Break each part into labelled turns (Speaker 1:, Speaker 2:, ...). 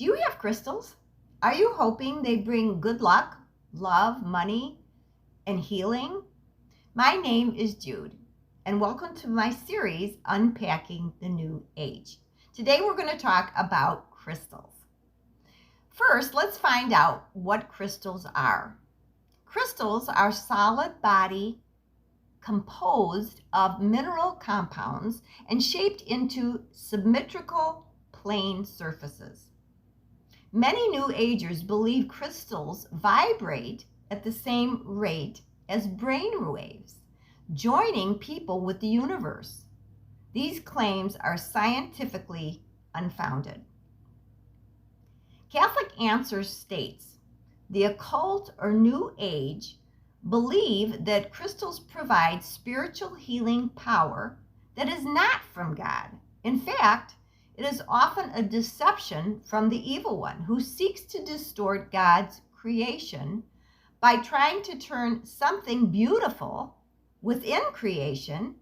Speaker 1: Do you have crystals? Are you hoping they bring good luck, love, money, and healing? My name is Jude, and welcome to my series, Unpacking the New Age. Today we're going to talk about crystals. First, let's find out what crystals are. Crystals are solid body composed of mineral compounds and shaped into symmetrical plane surfaces. Many New Agers believe crystals vibrate at the same rate as brain waves, joining people with the universe. These claims are scientifically unfounded. Catholic Answers states, the occult or New Age believe that crystals provide spiritual healing power that is not from God. In fact, it is often a deception from the evil one who seeks to distort God's creation by trying to turn something beautiful within creation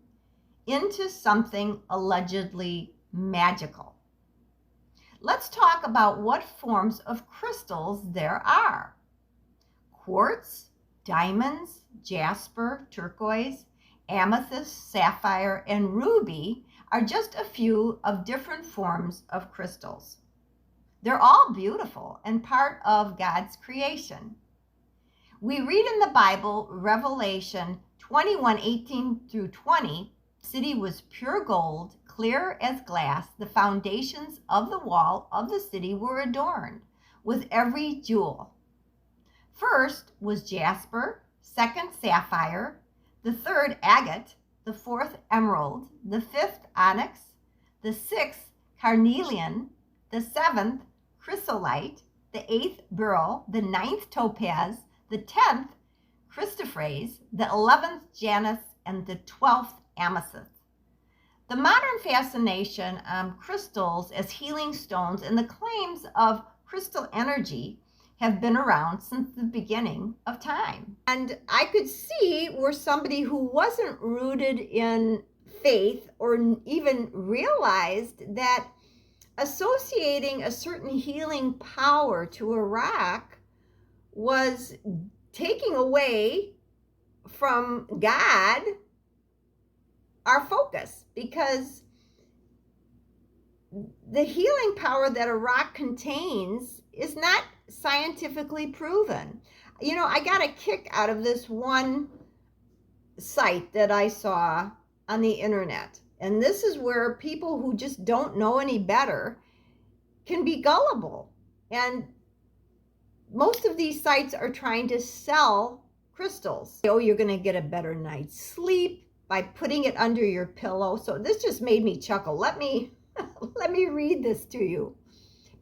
Speaker 1: into something allegedly magical. Let's talk about what forms of crystals there are. Quartz, diamonds, jasper, turquoise, amethyst, sapphire, and ruby are just a few of different forms of crystals. They're all beautiful and part of God's creation. We read in the Bible, Revelation 21:18 through 20, the city was pure gold, clear as glass. The foundations of the wall of the city were adorned with every jewel. First was jasper, second sapphire, the third agate, the fourth emerald, the fifth onyx, the sixth carnelian, the seventh chrysolite, the eighth beryl, the ninth topaz, the 10th chrysoprase, the 11th janus, and the 12th amethyst. The modern fascination on crystals as healing stones and the claims of crystal energy have been around since the beginning of time. And I could see where somebody who wasn't rooted in faith or even realized that associating a certain healing power to a rock was taking away from God our focus, because the healing power that a rock contains is not scientifically proven. You know, I got a kick out of this one site that I saw on the internet. And this is where people who just don't know any better can be gullible. And most of these sites are trying to sell crystals. Oh, you're going to get a better night's sleep by putting it under your pillow. So this just made me chuckle. Let me read this to you.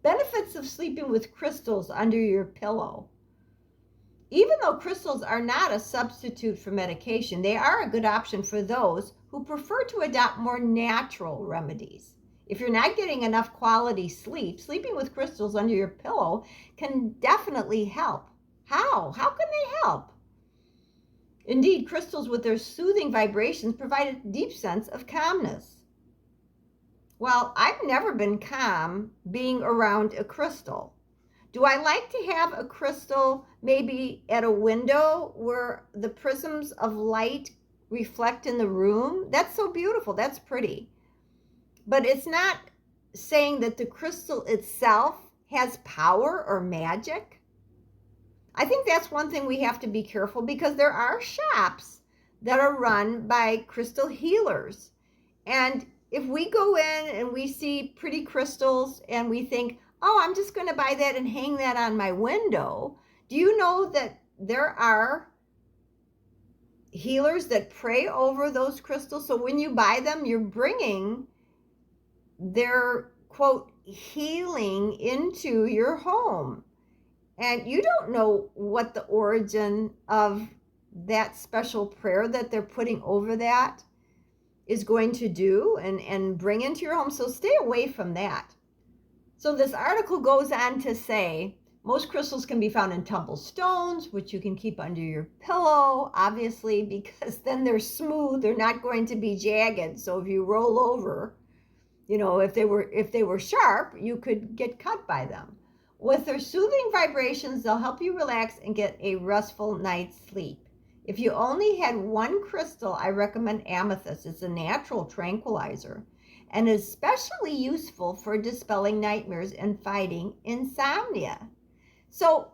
Speaker 1: Benefits of sleeping with crystals under your pillow. Even though crystals are not a substitute for medication, they are a good option for those who prefer to adopt more natural remedies. If you're not getting enough quality sleep, sleeping with crystals under your pillow can definitely help. How? How can they help? Indeed, crystals with their soothing vibrations provide a deep sense of calmness. Well, I've never been calm being around a crystal. Do I like to have a crystal maybe at a window where the prisms of light reflect in the room? That's so beautiful. That's pretty. But it's not saying that the crystal itself has power or magic. I think that's one thing we have to be careful, because there are shops that are run by crystal healers. And if we go in and we see pretty crystals and we think, oh, I'm just going to buy that and hang that on my window, do you know that there are healers that pray over those crystals? So when you buy them, you're bringing their, quote, healing into your home. And you don't know what the origin of that special prayer that they're putting over that is going to do and bring into your home. So stay away from that. So this article goes on to say, most crystals can be found in tumble stones, which you can keep under your pillow, obviously, because then they're smooth. They're not going to be jagged. So if you roll over, you know, if they were sharp, you could get cut by them. With their soothing vibrations, they'll help you relax and get a restful night's sleep. If you only had one crystal, I recommend amethyst. It's a natural tranquilizer and is especially useful for dispelling nightmares and fighting insomnia. So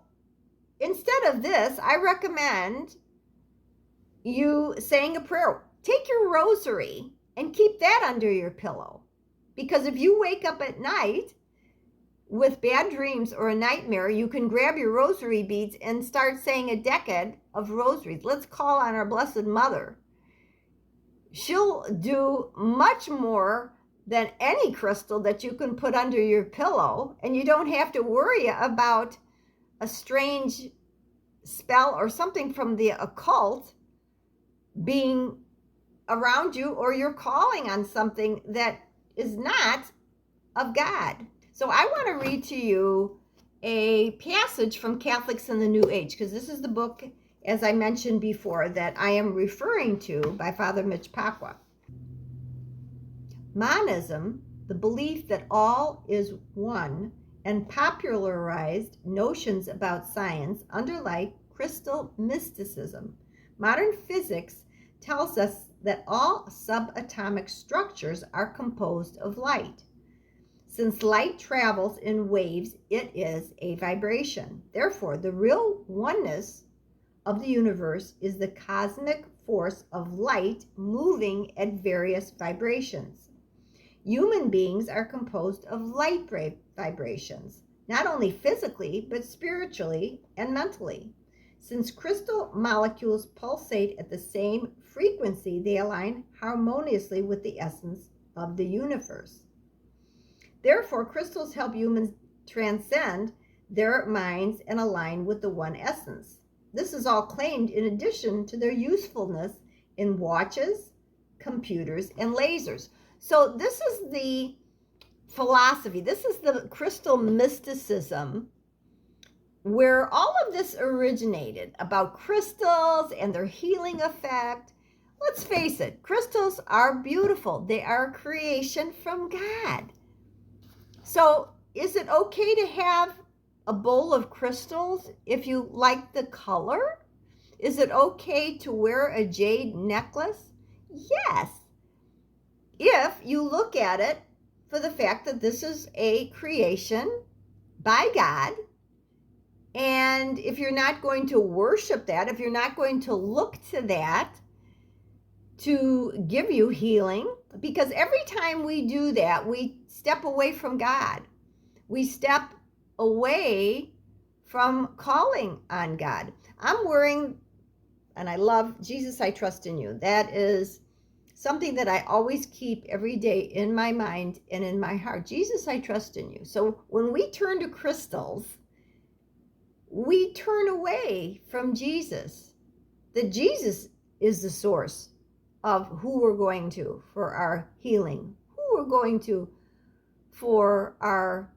Speaker 1: instead of this, I recommend you saying a prayer. Take your rosary and keep that under your pillow. Because if you wake up at night with bad dreams or a nightmare, you can grab your rosary beads and start saying a decade of rosaries. Let's call on our Blessed Mother. She'll do much more than any crystal that you can put under your pillow, and you don't have to worry about a strange spell or something from the occult being around you, or you're calling on something that is not of God. So I want to read to you a passage from Catholics in the New Age, because this is the book, as I mentioned before, that I am referring to by Father Mitch Pacwa. Monism, the belief that all is one, and popularized notions about science underlie crystal mysticism. Modern physics tells us that all subatomic structures are composed of light. Since light travels in waves, it is a vibration. Therefore, the real oneness of the universe is the cosmic force of light moving at various vibrations. Human beings are composed of light vibrations, not only physically, but spiritually and mentally. Since crystal molecules pulsate at the same frequency, they align harmoniously with the essence of the universe. Therefore, crystals help humans transcend their minds and align with the one essence. This is all claimed in addition to their usefulness in watches, computers, and lasers. So this is the philosophy. This is the crystal mysticism where all of this originated about crystals and their healing effect. Let's face it, crystals are beautiful. They are a creation from God. So is it okay to have a bowl of crystals if you like the color? Is it okay to wear a jade necklace? Yes, if you look at it for the fact that this is a creation by God, and if you're not going to worship that, if you're not going to look to that to give you healing, because every time we do that, we step away from God. We step away from calling on God. I'm wearing, and I love Jesus, I trust in you. That is something that I always keep every day in my mind and in my heart. Jesus, I trust in you. So when we turn to crystals, we turn away from Jesus. That Jesus is the source of who we're going to for our healing, who we're going to for our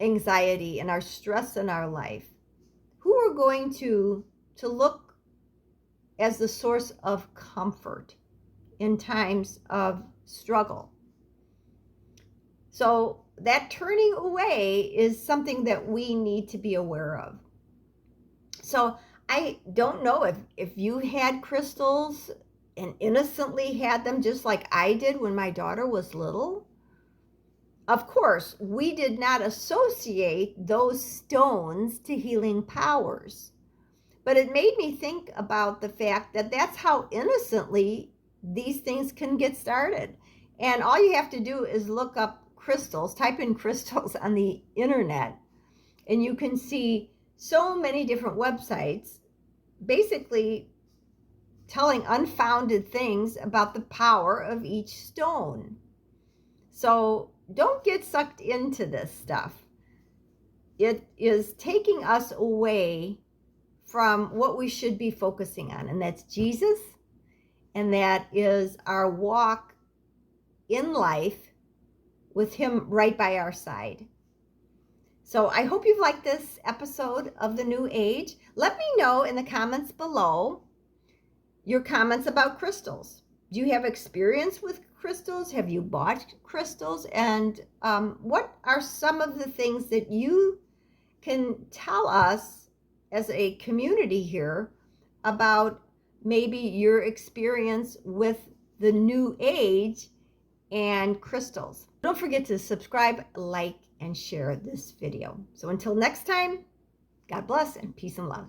Speaker 1: anxiety and our stress in our life, who we're going to look as the source of comfort in times of struggle. So that turning away is something that we need to be aware of. So I don't know if you had crystals and innocently had them just like I did when my daughter was little. Of course, we did not associate those stones to healing powers. But it made me think about the fact that that's how innocently these things can get started. And all you have to do is look up crystals, type in crystals on the internet, and you can see so many different websites basically telling unfounded things about the power of each stone. So don't get sucked into this stuff. It is taking us away from what we should be focusing on, and that's Jesus, and that is our walk in life with him right by our side. So I hope you've liked this episode of The New Age. Let me know in the comments below your comments about crystals. Do you have experience with crystals? Have you bought crystals? And what are some of the things that you can tell us as a community here about maybe your experience with the New Age and crystals. Don't forget to subscribe, like, and share this video. So until next time, God bless and peace and love.